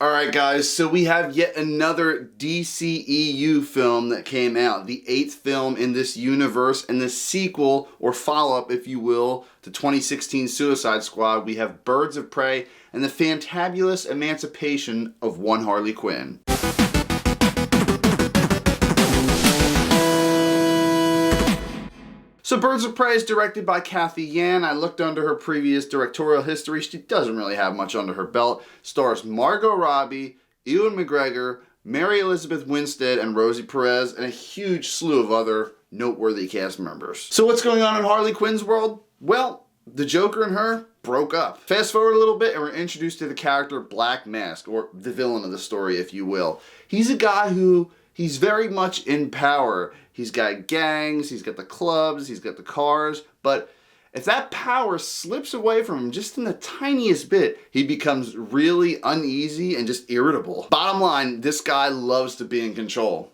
Alright guys, so we have yet another DCEU film that came out. The 8th film in this universe and the sequel, or follow-up if you will, to 2016 Suicide Squad. We have Birds of Prey and the fantabulous emancipation of one Harley Quinn. So Birds of Prey is directed by Cathy Yan. I looked under her previous directorial history. She doesn't really have much under her belt. Stars Margot Robbie, Ewan McGregor, Mary Elizabeth Winstead, and Rosie Perez, and a huge slew of other noteworthy cast members. So what's going on in Harley Quinn's world? Well, the Joker and her broke up. Fast forward a little bit and we're introduced to the character Black Mask, or the villain of the story if you will. He's a guy who, he's very much in power. He's got gangs, he's got the clubs, he's got the cars, but if that power slips away from him just in the tiniest bit, he becomes really uneasy and just irritable. Bottom line, this guy loves to be in control.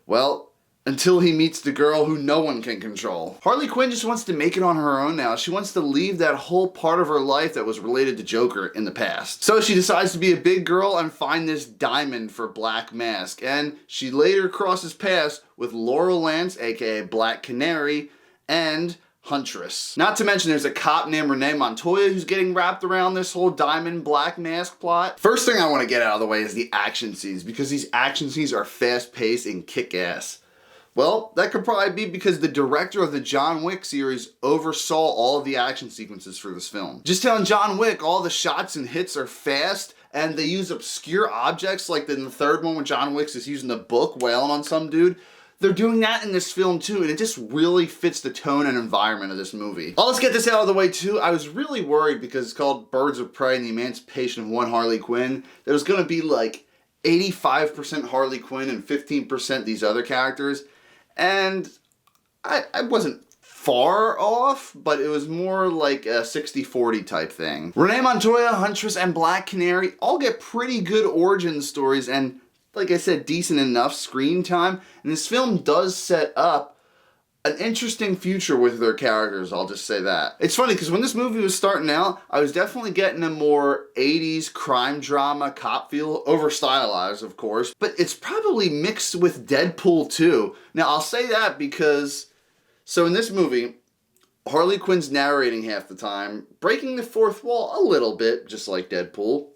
Well, until he meets the girl who no one can control. Harley Quinn just wants to make it on her own now. She wants to leave that whole part of her life that was related to Joker in the past. So she decides to be a big girl and find this diamond for Black Mask. And she later crosses paths with Laurel Lance, aka Black Canary, and Huntress. Not to mention there's a cop named Renee Montoya who's getting wrapped around this whole Diamond Black Mask plot. First thing I want to get out of the way is the action scenes, because these action scenes are fast-paced and kick-ass. Well, that could probably be because the director of the John Wick series oversaw all of the action sequences for this film. Just on John Wick, all the shots and hits are fast, and they use obscure objects, like in the third one when John Wick's is using the book wailing on some dude. They're doing that in this film too, and it just really fits the tone and environment of this movie. Well, let's get this out of the way too. I was really worried because it's called Birds of Prey and the Emancipation of One Harley Quinn. There was going to be like 85% Harley Quinn and 15% these other characters. And I wasn't far off, but it was more like a 60-40 type thing. Renee Montoya, Huntress, and Black Canary all get pretty good origin stories and, like I said, decent enough screen time. And this film does set up an interesting future with their characters, I'll just say that. It's funny because when this movie was starting out, I was definitely getting a more 80s crime drama cop feel, over stylized of course, but it's probably mixed with Deadpool too. Now I'll say that because, so in this movie, Harley Quinn's narrating half the time, breaking the fourth wall a little bit, just like Deadpool.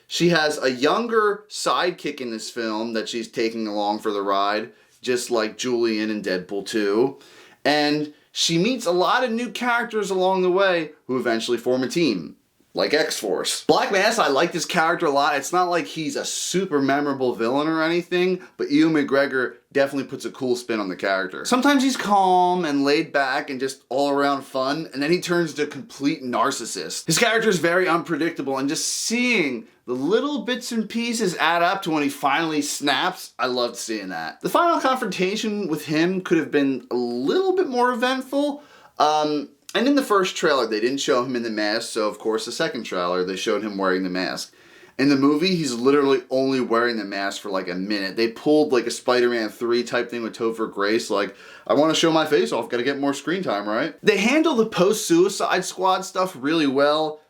She has a younger sidekick in this film that she's taking along for the ride, just like Julian in Deadpool 2. And she meets a lot of new characters along the way who eventually form a team, like X-Force. Black Mask, I like this character a lot. It's not like he's a super memorable villain or anything, but Ewan McGregor definitely puts a cool spin on the character. Sometimes he's calm and laid back and just all around fun, and then he turns to a complete narcissist. His character is very unpredictable, and just seeing the little bits and pieces add up to when he finally snaps, I loved seeing that. The final confrontation with him could have been a little bit more eventful. And in the first trailer, they didn't show him in the mask, so of course the second trailer, they showed him wearing the mask. In the movie, he's literally only wearing the mask for like a minute. They pulled like a Spider-Man 3 type thing with Topher Grace, like, I want to show my face off, gotta get more screen time, right? They handle the post-Suicide Squad stuff really well.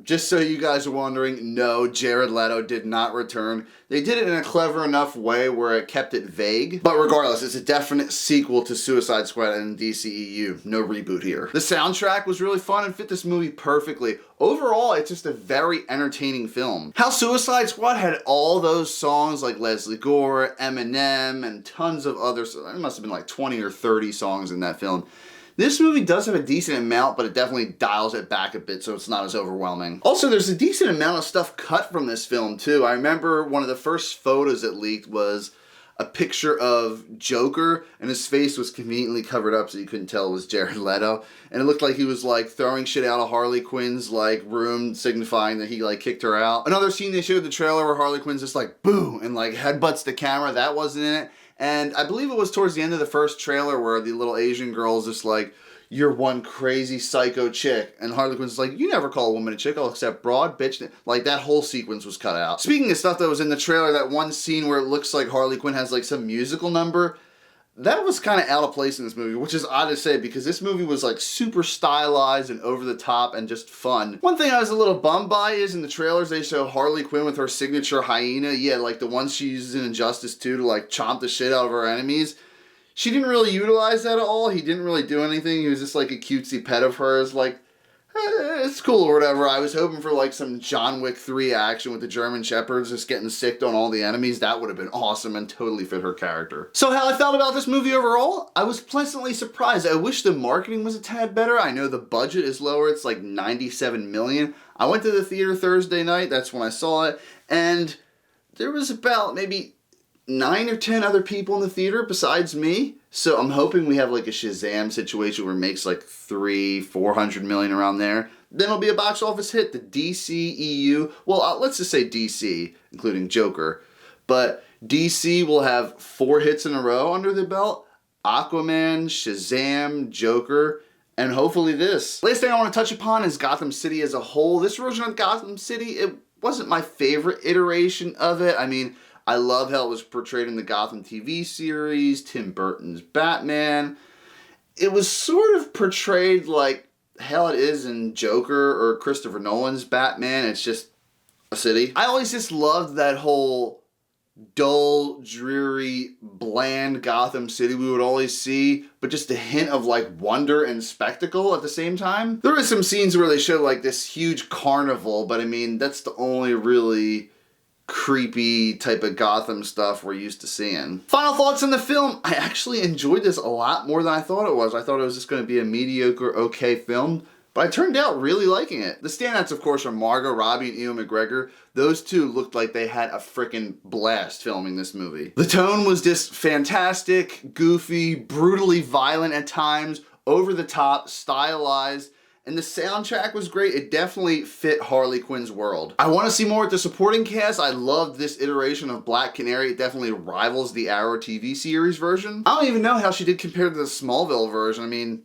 Just so you guys are wondering, no, Jared Leto did not return. They did it in a clever enough way where it kept it vague. But regardless, it's a definite sequel to Suicide Squad and DCEU. No reboot here. The soundtrack was really fun and fit this movie perfectly. Overall, it's just a very entertaining film. How Suicide Squad had all those songs like Leslie Gore, Eminem, and tons of others. There must have been like 20 or 30 songs in that film. This movie does have a decent amount, but it definitely dials it back a bit so it's not as overwhelming. Also, there's a decent amount of stuff cut from this film too. I remember one of the first photos that leaked was a picture of Joker, and his face was conveniently covered up so you couldn't tell it was Jared Leto. And it looked like he was like throwing shit out of Harley Quinn's like room, signifying that he like kicked her out. Another scene they showed in the trailer where Harley Quinn's just like boo and like headbutts the camera, that wasn't in it. And I believe it was towards the end of the first trailer where the little Asian girl's just like, you're one crazy psycho chick. And Harley Quinn's like, you never call a woman a chick, I'll accept broad, bitch. Like, that whole sequence was cut out. Speaking of stuff that was in the trailer, that one scene where it looks like Harley Quinn has like some musical number, that was kind of out of place in this movie, which is odd to say because this movie was like super stylized and over the top and just fun. One thing I was a little bummed by is in the trailers they show Harley Quinn with her signature hyena, like the one she uses in Injustice 2 to like chomp the shit out of her enemies. She didn't really utilize that at all. He didn't really do anything. He was just like a cutesy pet of hers, like, it's cool or whatever. I was hoping for like some John Wick 3 action with the German Shepherds just getting sicked on all the enemies. That would have been awesome and totally fit her character. So how I felt about this movie overall? I was pleasantly surprised. I wish the marketing was a tad better. I know the budget is lower. It's like $97 million. I went to the theater Thursday night. That's when I saw it. And there was about maybe 9 or 10 other people in the theater besides me. So I'm hoping we have like a Shazam situation where it makes like $400 million around there. Then it'll be a box office hit. The DCEU, well, let's just say DC, including Joker. But DC will have 4 hits in a row under the belt. Aquaman, Shazam, Joker, and hopefully this. Last thing I want to touch upon is Gotham City as a whole. This version of Gotham City, it wasn't my favorite iteration of it. I mean, I love how it was portrayed in the Gotham TV series, Tim Burton's Batman. It was sort of portrayed like how it is in Joker or Christopher Nolan's Batman. It's just a city. I always just loved that whole dull, dreary, bland Gotham City we would always see, but just a hint of like wonder and spectacle at the same time. There were some scenes where they show like this huge carnival, but I mean, that's the only really creepy type of Gotham stuff we're used to seeing. Final thoughts on the film. I actually enjoyed this a lot more than I thought it was. I thought it was just going to be a mediocre, okay film, but I turned out really liking it. The standouts, of course, are Margot Robbie and Ewan McGregor. Those two looked like they had a freaking blast filming this movie. The tone was just fantastic, goofy, brutally violent at times, over the top, stylized, and the soundtrack was great. It definitely fit Harley Quinn's world. I want to see more with the supporting cast. I love this iteration of Black Canary. It definitely rivals the Arrow TV series version. I don't even know how she did compared to the Smallville version. I mean,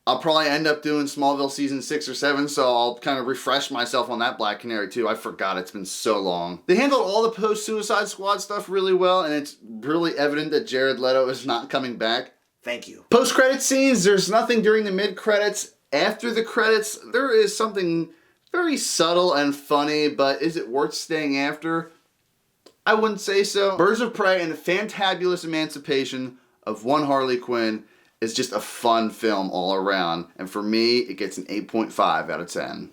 I'll probably end up doing Smallville season 6 or 7, so I'll kind of refresh myself on that Black Canary too. I forgot, it's been so long. They handled all the post-Suicide Squad stuff really well, and it's really evident that Jared Leto is not coming back. Thank you. Post-credit scenes, there's nothing during the mid-credits. After the credits, there is something very subtle and funny, but is it worth staying after? I wouldn't say so. Birds of Prey and the fantabulous emancipation of one Harley Quinn is just a fun film all around. And for me, it gets an 8.5 out of 10.